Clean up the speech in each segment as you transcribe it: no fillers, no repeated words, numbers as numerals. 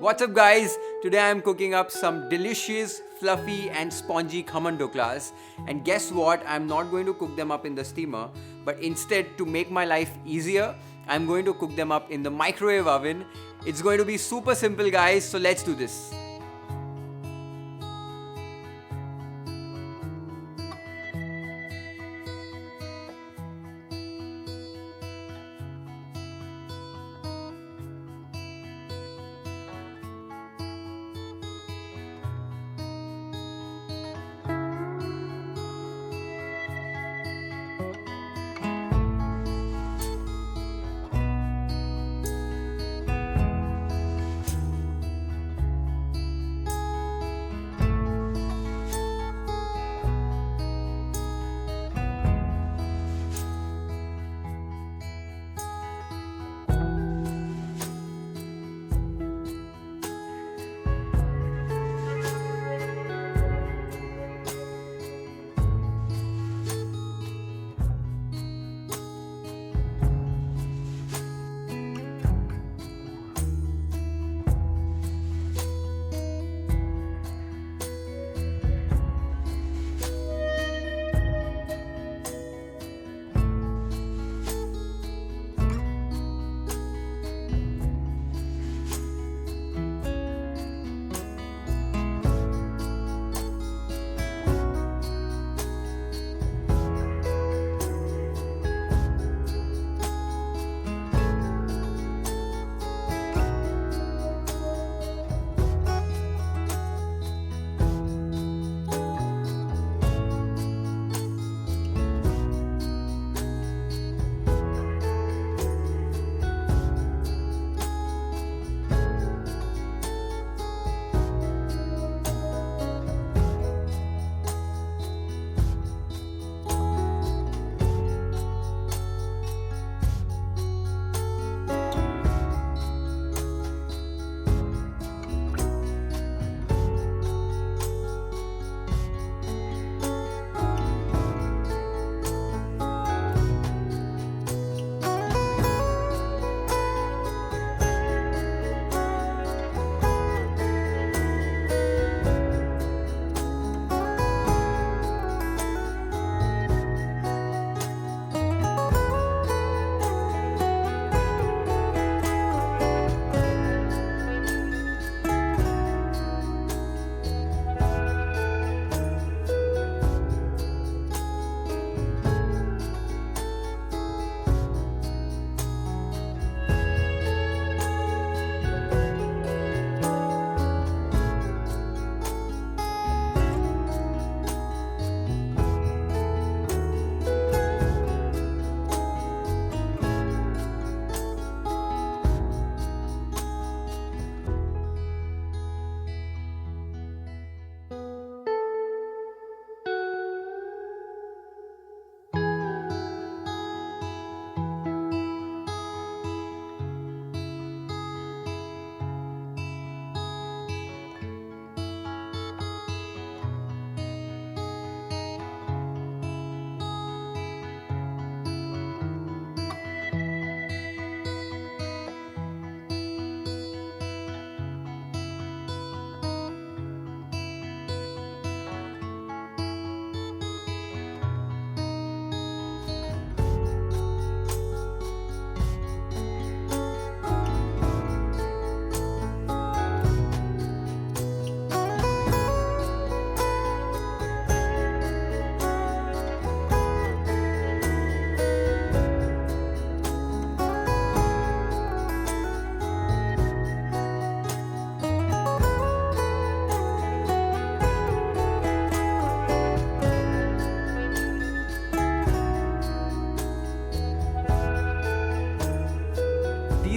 What's up guys? Today I am cooking up some delicious, fluffy and spongy Khaman Dhoklas. And guess what? I'm not going to cook them up in the steamer, but instead, to make my life easier, I'm going to cook them up in the microwave oven. It's going to be super simple guys, so let's do this.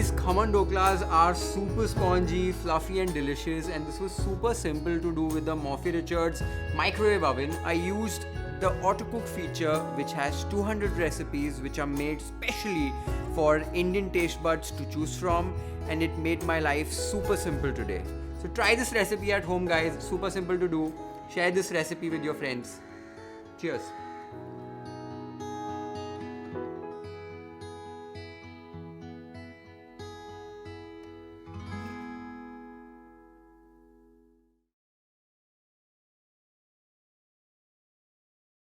These Khaman Dhoklas are super spongy, fluffy and delicious, and this was super simple to do with the Morphy Richards Microwave Oven. I used the auto cook feature which has 200 recipes which are made specially for Indian taste buds to choose from, and it made my life super simple today. So try this recipe at home guys, super simple to do. Share this recipe with your friends. Cheers.